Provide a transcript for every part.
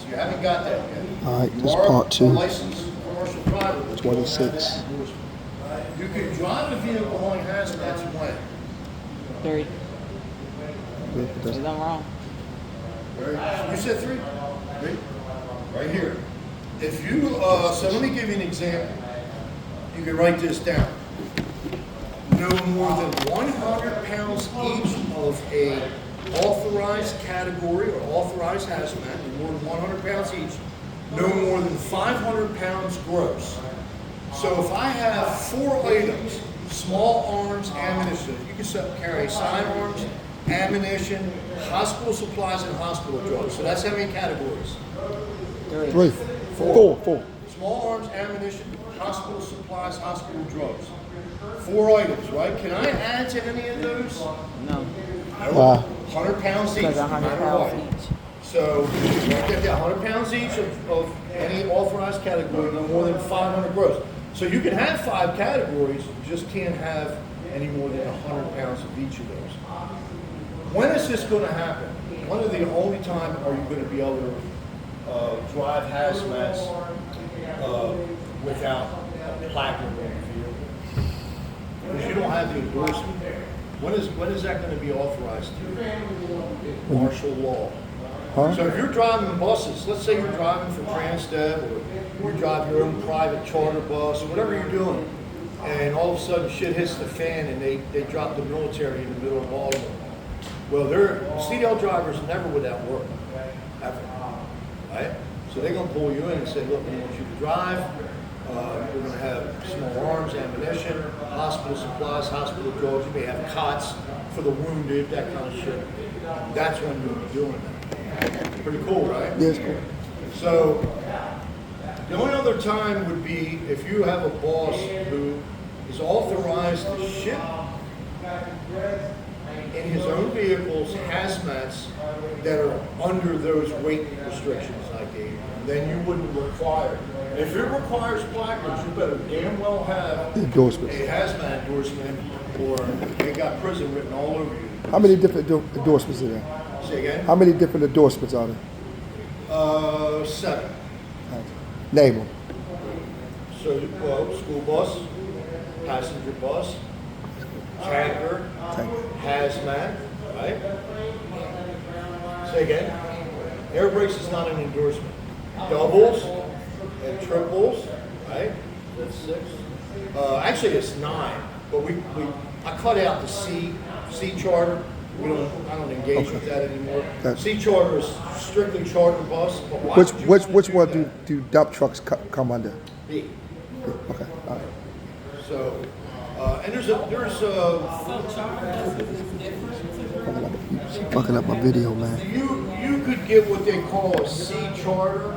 You haven't got that yet. All right, You this are part two. a licensed commercial driver. but you don't have 26. that endorsement. You can drive a vehicle on hazmats when? 3. Good, Is that's- I'm wrong? You said 3? 3? Right here. If you, so let me give you an example. You can write this down. No more than 100 pounds each of a authorized category or authorized hazmat, no more than 100 pounds each, no more than 500 pounds gross. So if I have 4 items, small arms, ammunition, you can carry sidearms, ammunition, hospital supplies, and hospital drugs. So that's how many categories? 3. 4. Small arms, ammunition, hospital supplies, hospital drugs. 4 items, right? Can I add to any of those? No. Wow. 100 pounds each, Because no 100 matter pounds what. each. So, you get that 100 pounds each of any authorized category, no more than 500 gross. So you can have 5 categories, you just can't have any more than 100 pounds of each of those. When is this going to happen? When are the only time are you going to be able to drive hazmats without a placard on your vehicle? Because you don't have the endorsement. When is that going to be authorized to? Martial law. Huh? So if you're driving buses, let's say you're driving for Transdev or you drive your own private charter bus, whatever you're doing, and all of a sudden shit hits the fan and they drop the military in the middle of Baltimore. Well, CDL drivers never without work, ever, right? So they're gonna pull you in and say, look, we want you to drive, we're gonna have small arms, ammunition, hospital supplies, hospital drugs, you may have cots for the wounded, that kind of shit. That's when you'll be doing that. Pretty cool, right? Yes, cool. So, the only other time would be if you have a boss who is authorized to ship in his own vehicles hazmats that are under those weight restrictions I gave you. Then you wouldn't require. If it requires placards, you better damn well have Endorsements. a hazmat endorsement or they got prison written all over you. How many different endorsements are there? Say again? How many different endorsements are there? 7. Name them. So, well, school bus, passenger bus, tanker, hazmat, right? Say again. Air brakes is not an endorsement. Doubles and triples, right? That's 6. Actually, it's 9. But I cut out the C charter. I don't engage with that anymore. C charter is strictly charter bus. But why would you Which do one that? do dump trucks come under? B. Okay, all right. So, and there's Fucking up my video, man. you could get what they call a C charter.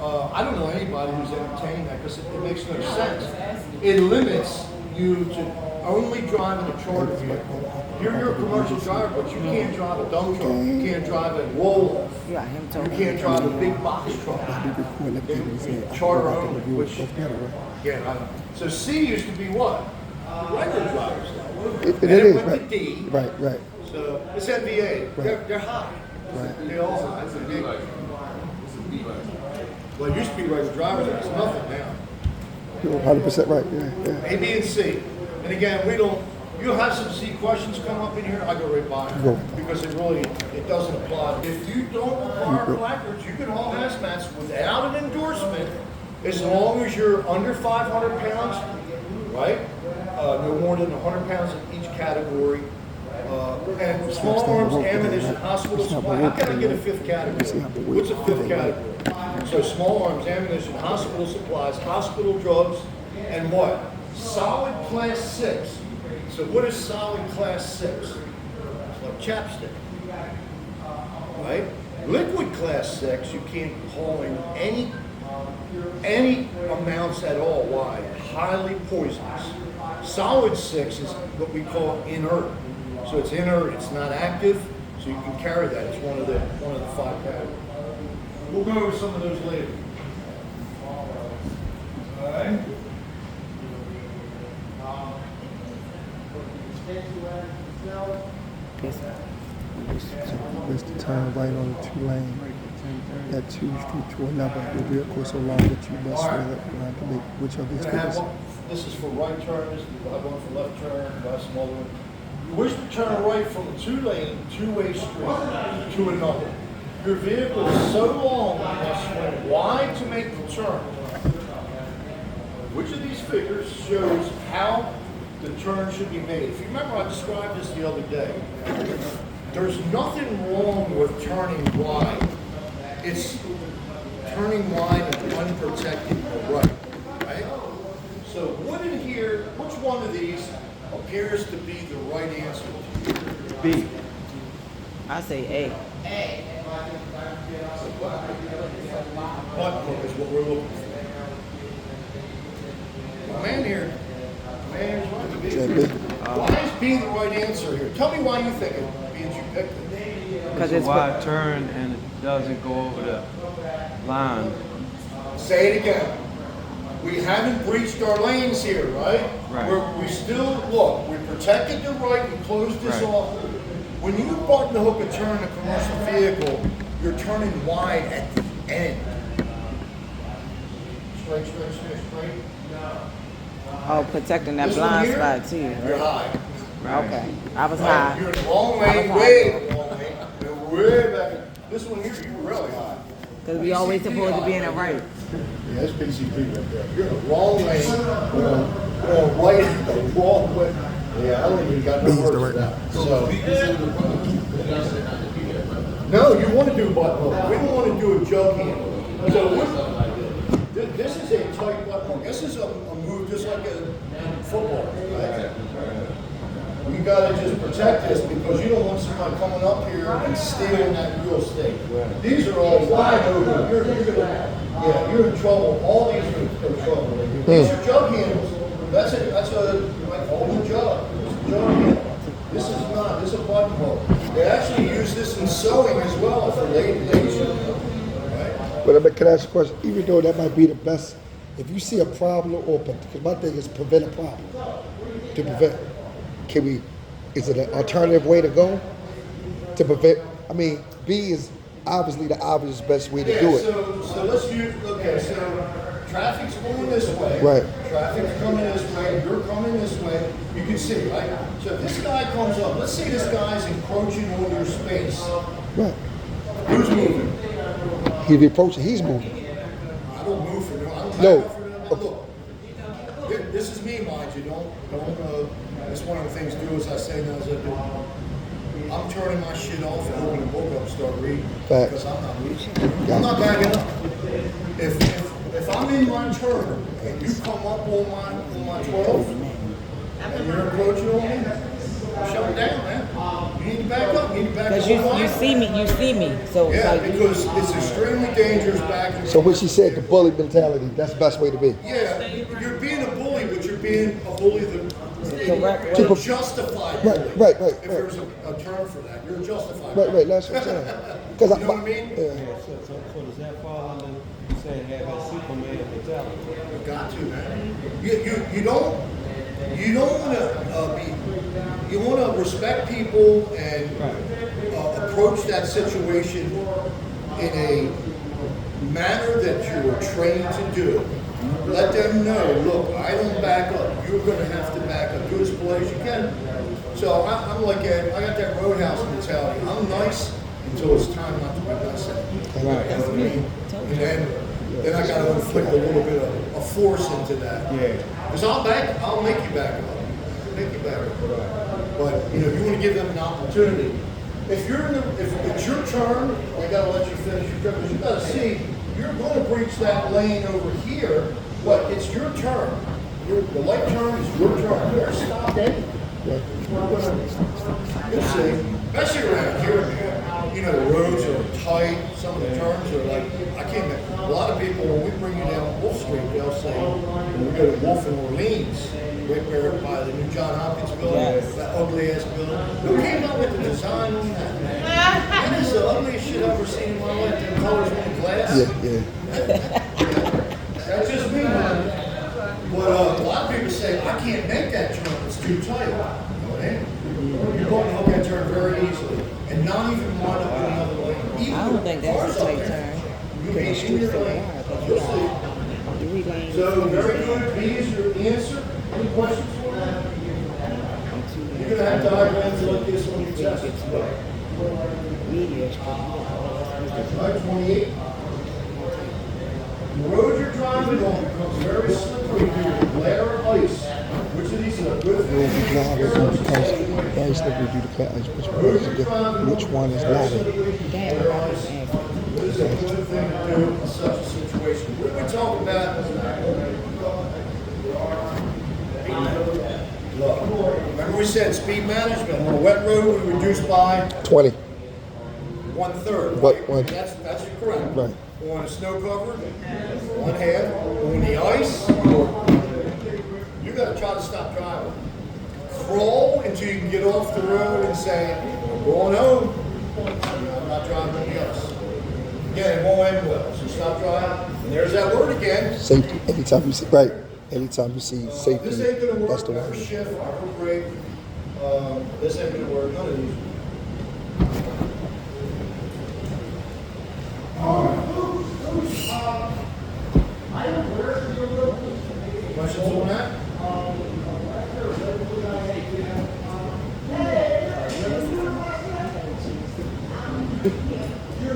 I don't know anybody who's entertained that because it makes no sense. It limits you to only driving a charter vehicle. You're a commercial driver, but you can't drive a dump truck. You can't drive a roll-off. You got him You talking. can't drive a big box truck. Charter only, which yeah. I know. So C used to be what? Regular driver's license. It And it is, went right. to D. Right. So it's NVA. They're high. Right. They all high. Well, it used to be regular drivers. It's nothing now. You're 100% right. Yeah. A, B, and C. And again, you'll have some C questions come up in here, I go right by Go. it. Because it doesn't apply. If you don't require placards, you can haul hazmats without an endorsement, as long as you're under 500 pounds, right? No more than 100 pounds in each category. And small arms, ammunition, hospital supply. How can I get a 5th category? What's a 5th category? So small arms, ammunition, hospital supplies, hospital drugs, and what? Solid class 6. So what is solid class 6? It's like chapstick, right? Liquid class 6, you can't haul in any amounts at all. Why? Highly poisonous. Solid 6 is what we call inert. So it's inert, it's not active, so you can carry that. It's one of the 5 categories. We'll go over some of those later. All right. It's the turn right on the 2 lane. At 2 Street to another, the vehicle so long that you must swear that you have to make which of these We're gonna have figures. one, this is for right turns, we'll have one for left turn, we'll have some other one. You wish to turn right from a two-way street to another. Your vehicle is so long, you must swing wide to make the turn. Which of these figures shows how the turn should be made? If you remember, I described this the other day. There's nothing wrong with turning wide. It's turning wide and unprotected right, right? So what in here, which one of these appears to be the right answer? B. I say A. Button hook is what we're looking for. The man here, is right to Is that B. B? Why is B the right answer here? Tell me why you think it, being you picked it. Because It's a it's wide turn and it doesn't go over the line. Say it again. We haven't breached our lanes here, right? Right. We still, look, we protected the right, we closed this Right. off. When you button hook a turn in a commercial vehicle, you're turning wide at the end. Straight, straight, straight, straight. oh, protecting that This one blind here, spot too. You're high. Right. Okay, I was Right? high. You're in the wrong I lane, was way high. in the wrong lane. You're way back. This one here, you're really high. Because we always supposed to be in the right. Yeah, that's PCP right there. You're in the wrong lane, going right the wrong way. Yeah, I don't even got no B's the words for right that. So. No, you want to do butt hook. We don't want to do a jug handle. So this is a tight butt hook. This is a move just like a football, right? You gotta just protect this because you don't want somebody coming up here and stealing that real estate. These are all wide open. You're in trouble. All these are in trouble. These are jug handles. That's a like holding a jug. It's a jug handle. This is not. This is a button hook. They actually use this in sewing as well for ladies. Right? But can I ask a question? Even though that might be the best, if you see a problem or, because my thing is prevent a problem. To prevent, is it an alternative way to go? To prevent, I mean, B is obviously the obvious best way to do it. So let's use, okay, so traffic's going this way. Right. Traffic's coming this way, you're coming this way, you can see, right? So if this guy comes up, let's say this guy's encroaching on your space. Right. Who's moving? He's approaching, he's moving. I don't move for them, I don't No. back up for them. Look, this is me, mind you, that's one of the things to do as I say now is I do. I'm turning my shit off and opening the book up and start reading. Facts. Because I'm not reading. I'm not backing up. If I'm in my turn and you come up on my 12 and you're encroaching on me, shut it down, man. You need to back up. You need to back up. Because you see me. So Yeah, like, because it's extremely dangerous back. So when she said the bully mentality, that's the best way to be. Yeah, you're being a bully, but you're being a bully correct to way. justify Right, bullying. right. If there's a term for that, you're justified. Right, that's what I'm saying. Because You know what I mean? Yeah. So does that fall under saying have that Superman mentality? You've got to, man. You don't want to you want to respect people and approach that situation in a manner that you're trained to do. Let them know, look, I don't back up. You're going to have to back up. Do as polite as you can. So I'm like I got that roadhouse mentality. I'm nice until it's time not to be nice anymore. Right. You know what I mean? And then I got to inflict a little bit of force into that. Yeah. Because I'll make you back up. Make you back up. But you want to give them an opportunity. If it's your turn, I got to let you finish your turn. Because you got to see, you're going to breach that lane over here, but it's your turn. The light turn is your turn. You better stop it. You'll see, especially around here, man. The roads are tight. Some of the turns are like, I can't imagine. A lot of people, when we bring you down Wolf Street, they'll say, when we go to Wolf in Orleans, right there by the new John Hopkins building, Yes. that ugly ass building. Who came up with the design on that, man? That is the ugliest shit I've ever seen in my life. The colors on the glass. Yeah. That's just me, man. But a lot of people say, I can't make that turn, it's too tight. No, it ain't. You can hook that turn very easily and not even wind up in another lane. even I don't think that's cars a up tight there, turn. you'll Because the be in street's so your lane. wide, because You'll you see. got 3 lanes. So, very good. B is your answer. Any questions for me? and 2 lanes. You're gonna have diagrams like this on your test. Media street. Right, 28. The road you're driving on becomes very slippery due to glare or ice. Which of these are good You'll things? be driving because very slippery due to clouds. Which one is lighter? Damn, I was asking. What is a good thing to do in such a situation? What are we talking about? Look, remember we said speed management on a wet road we reduced by 20. 1/3. What, Right? one? That's correct. Right. On a snow cover, 1/2. On the ice, you got to try to stop driving. Crawl until you can get off the road and say, "I'm going home. I'm not driving on the ice." Again, it won't end well. So stop driving. And there's that word again. Safety. Anytime you see, right. Anytime you see safety, This ain't gonna work. that's the Upper one. shift, upper brake. This ain't gonna work. None of these. Questions on that?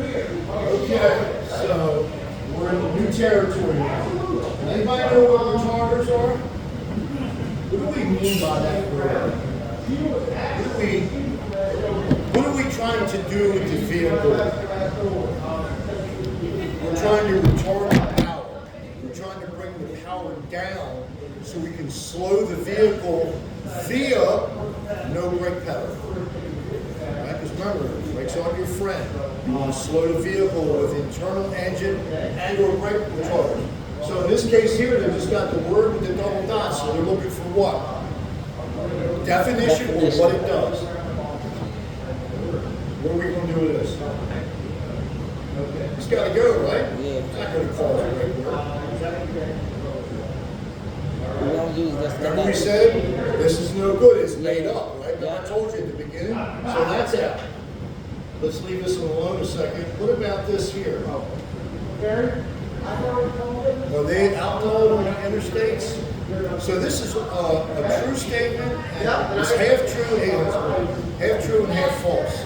Okay, so we're in new territory now. Anybody know what retarders are? What do we mean by that word? What are we trying to do with the vehicle? We're trying to retard the power. We're trying to bring the power down so we can slow the vehicle via no brake pedal. Right? Because remember, brakes aren't your friend. You want to slow the vehicle with internal engine and or brake retarders. So in this case here, they just got the word with the double dots, so they're looking for what? Definition or what it does. What are we going to do with this? It's got to go, right? Yeah. It's not going to cause a brake word. We don't use this. Remember we said, this is no good, it's made up, right? Yeah. I told you at the beginning. So that's out. Let's leave this one alone a second. What about this here? Are they outlawed on the interstates? So this is a true statement, and it's half true and half false.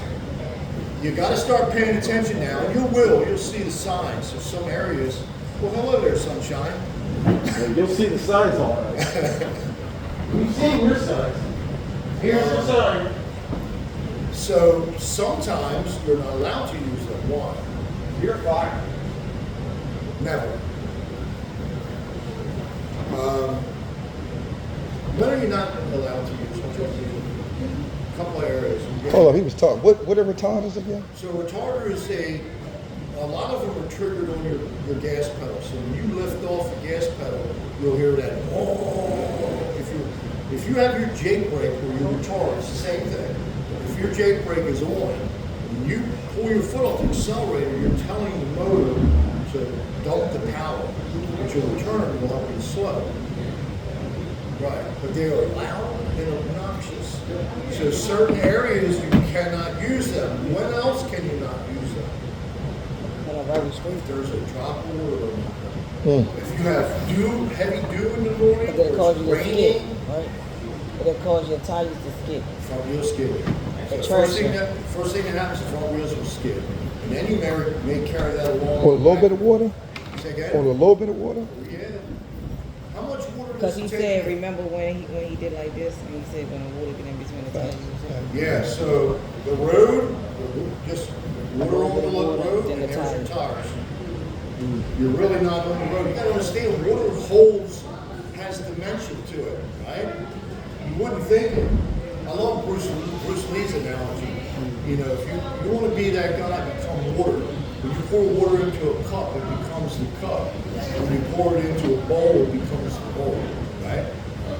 You got to start paying attention now, and you will. You'll see the signs of some areas. Well, hello there, sunshine. You'll see the signs all right. We've seen your signs. Here's the sign. So sometimes you're not allowed to use them. Why? You're fired. Never. When are you not allowed to use them? A couple of areas. Hold on, he was talking. What are retarders again? So retarder is a lot of them are triggered on your gas pedal. So when you lift off the gas pedal, you'll hear that. Oh, if you have your Jake brake or your retard, it's the same thing. If your Jake brake is on, when you pull your foot off the accelerator, you're telling the motor to dump the power, but your return will help you slow. Right, but they are loud and obnoxious. So certain areas you cannot use them. When else can you not use them? If there's a drop or if you have heavy dew in the morning, But then it or causes it's you to skid, raining, right? But it causes your tires to skid. front wheel skid. The So traction. first thing that happens, the front wheels will skid. And then you may carry that along. Or a little bit of water? Say Or a again? little bit of water? Yeah. How much water Because does he it said, take? remember when he did like this, and he said when the water get in between the tires. Yeah, so the road, just water on the road, Then and the there's your tires. tires. You're really not on the road. You gotta understand, water holds, has dimension to it, right? You wouldn't think it. I love Bruce Lee's analogy. You know, if you want to be that guy, become water. When you pour water into a cup, it becomes the cup. When you pour it into a bowl, it becomes the bowl, right?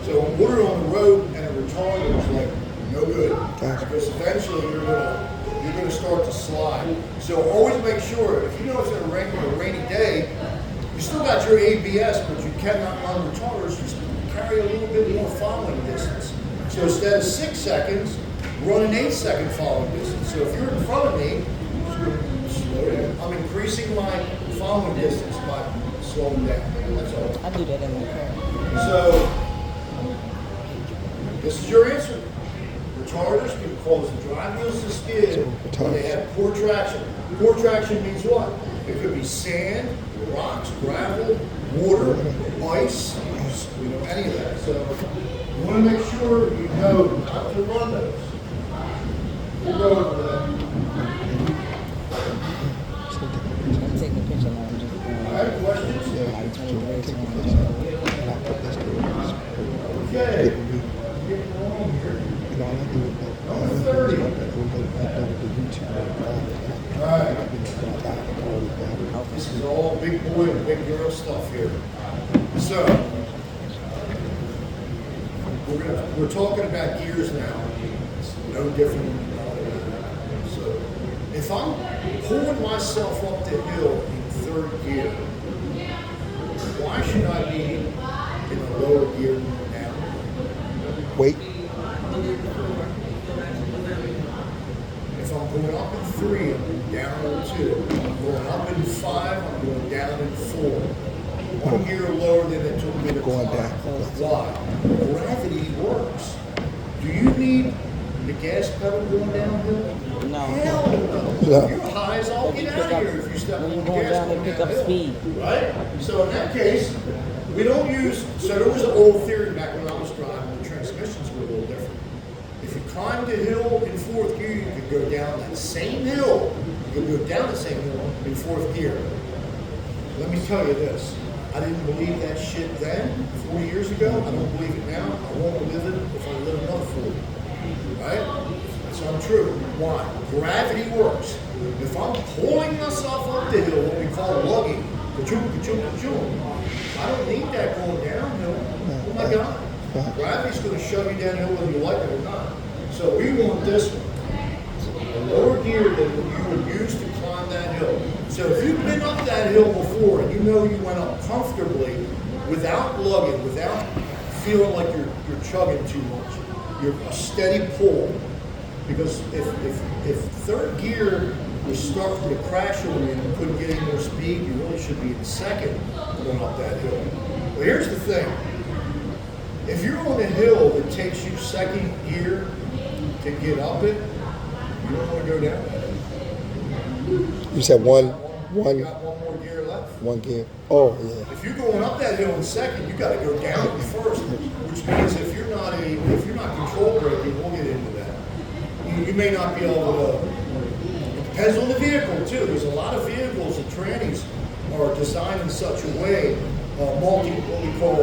So water on the road and a retarder is like no good, because eventually you're gonna start to slide. So always make sure, if you know it's gonna rain on a rainy day, you still got your ABS, but you cannot run retarders. Just carry a little bit more following distance. So instead of 6 seconds, run an 8-second following distance. So if you're in front of me, slow down. I'm increasing my following distance by slowing down. That's all. I do that in my car. So, this is your answer. Retarders can cause the drive wheels to skid when they have poor traction. Poor traction means what? It could be sand, rocks, gravel, water, ice, any of that. So, you want to make sure you know not to run those. We'll go over that. I'm taking a picture now. I'm just going All right, questions? like 23, 24. Okay. This is all big boy and big girl stuff here. So, we're talking about gears now. It's no different. So, if I'm pulling myself up the hill in third gear, why should I be in a lower gear now? Wait. If I'm going up in 3, I'm down in 2. I'm going up in 5, I'm going down in 4. 1 gear lower than it took me to Going climb. down. Why? Gravity works. Do you need the gas pedal going downhill? No. Hell no. No. You're high as all But you get pick out up- of here if you step when on you're the going gas down, going they pick up downhill. speed. Right? So in that case, we don't use, so there was an old theory back when I was driving, the transmissions were a little different. If you climbed a hill in 4th gear, you could go down that same hill. You could go down the same hill in 4th gear. Let me tell you this. I didn't believe that shit then, 40 years ago. I don't believe it now. I won't believe it if I live another 40. Right? That's untrue. Why? Gravity works. If I'm pulling myself up the hill, what we call lugging, ka-choom, ka-choom, ka-choom, I don't need that going downhill. Oh my God. Gravity's going to shove you downhill whether you like it or not. So we want this one. A lower gear than you would use to climb that hill. So if you've been up that hill before and you know you went up comfortably without lugging, without feeling like you're chugging too much, you're a steady pull. Because if third gear was starting to crash on you and you couldn't get any more speed, you really should be in second going up that hill. But here's the thing. If you're on a hill that takes you second gear to get up it, you don't want to go down that hill. You said one You got one more gear left. gear. Oh yeah. If you're going up that hill in second, you got to go down it first, which means if you're not control braking, we'll get into that. You may not be able to. It depends on the vehicle too. There's a lot of vehicles and trannies are designed in such a way, what we call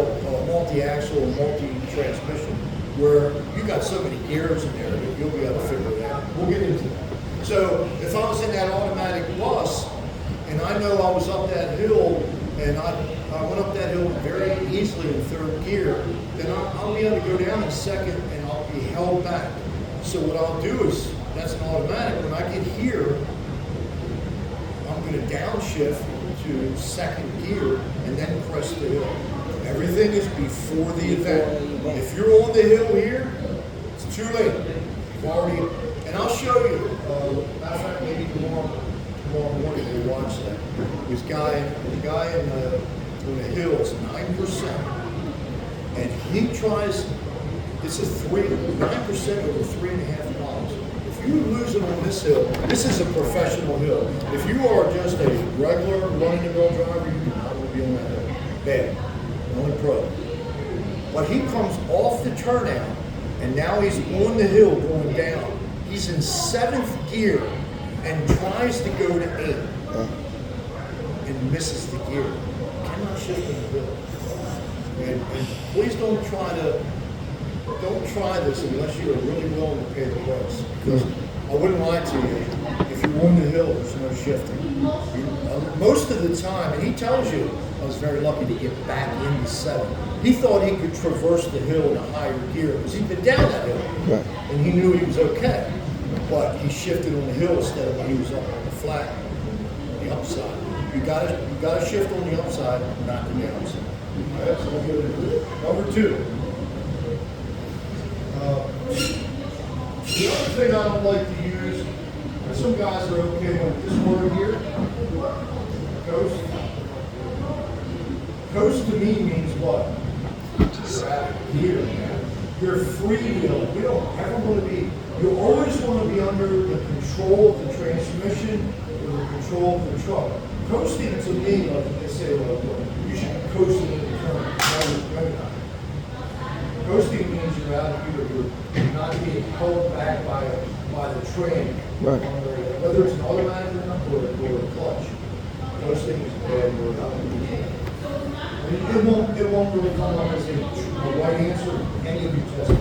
multi-axle or multi-transmission, where you got so many gears in there that you'll be able to figure it out. We'll get into that. So if I was in that automatic bus and I know I was up that hill and I went up that hill very easily in third gear, then I'll be able to go down in second and I'll be held back. So what I'll do is, that's an automatic, when I get here, I'm going to downshift to second gear and then press the hill. Everything is before the event. If you're on the hill here, it's too late. You've already, and I'll show you. Matter of fact, maybe tomorrow morning we'll watch that. The guy on the hill is 9%, and he tries. This is 9% over 3.5 miles. If you lose it on this hill, this is a professional hill. If you are just a regular run-of-the-mill driver, you do not want to be on that hill. Bad. Only pro. But he comes off the turnout, and now he's on the hill going down. He's in 7th gear and tries to go to 8 and misses the gear. Cannot shift in the hill. And please don't try this unless you are really willing to pay the price. Because I wouldn't lie to you. If you're on the hill, there's no shifting. Most of the time, and he tells you, I was very lucky to get back into 7. He thought he could traverse the hill in a higher gear because he'd been down that hill. Right. And he knew he was okay. But he shifted on the hill instead of when he was up on the flat, the upside. You gotta shift on the upside, not the downside. All right, so we'll get into it. Number 2. The other thing I don't like to use some guys are okay with this word here, coast. Coast to me means what? You're out here. You're freewheeling. You don't ever want to be, you always want to be under the control of the transmission or the control of the truck. Coasting to me, like they say, well, you should be coasting in the current. No, you're not. Coasting means you're out here, you're not being pulled back by the train. Right. Whether it's an automatic or a clutch. Coasting is a bad word. I mean, it won't really come up as a right answer in any of your tests.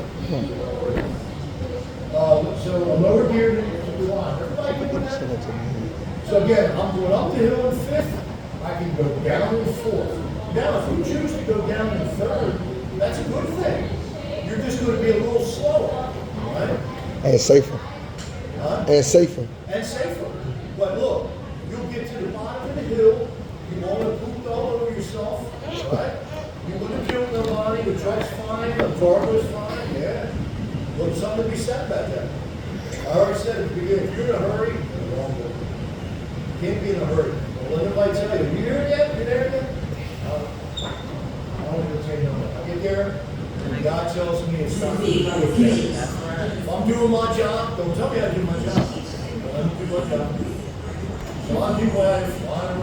So a motor gear to climb. Everybody can Send it to me. so again, I'm going up the hill in fifth, I can go down in fourth. Now, if you choose to go down in third, that's a good thing. You're just going to be a little slower, right? And safer. Huh? And safer. And safer. But look, you'll get to the bottom of the hill, you won't have pooped all over yourself, right? You wouldn't have killed nobody, the truck's fine, the cargo's fine, yeah. Look, something to be said about that. I already said at the beginning, if you're in a hurry, you're in the wrong boat. You can't be in a hurry. Don't let anybody tell you, you here yet? You there yet? I don't even tell you no. I get there, and God tells me it's time to do it. If I'm doing my job, don't tell me how to do my job. Let me do my job. So I'm doing flying around.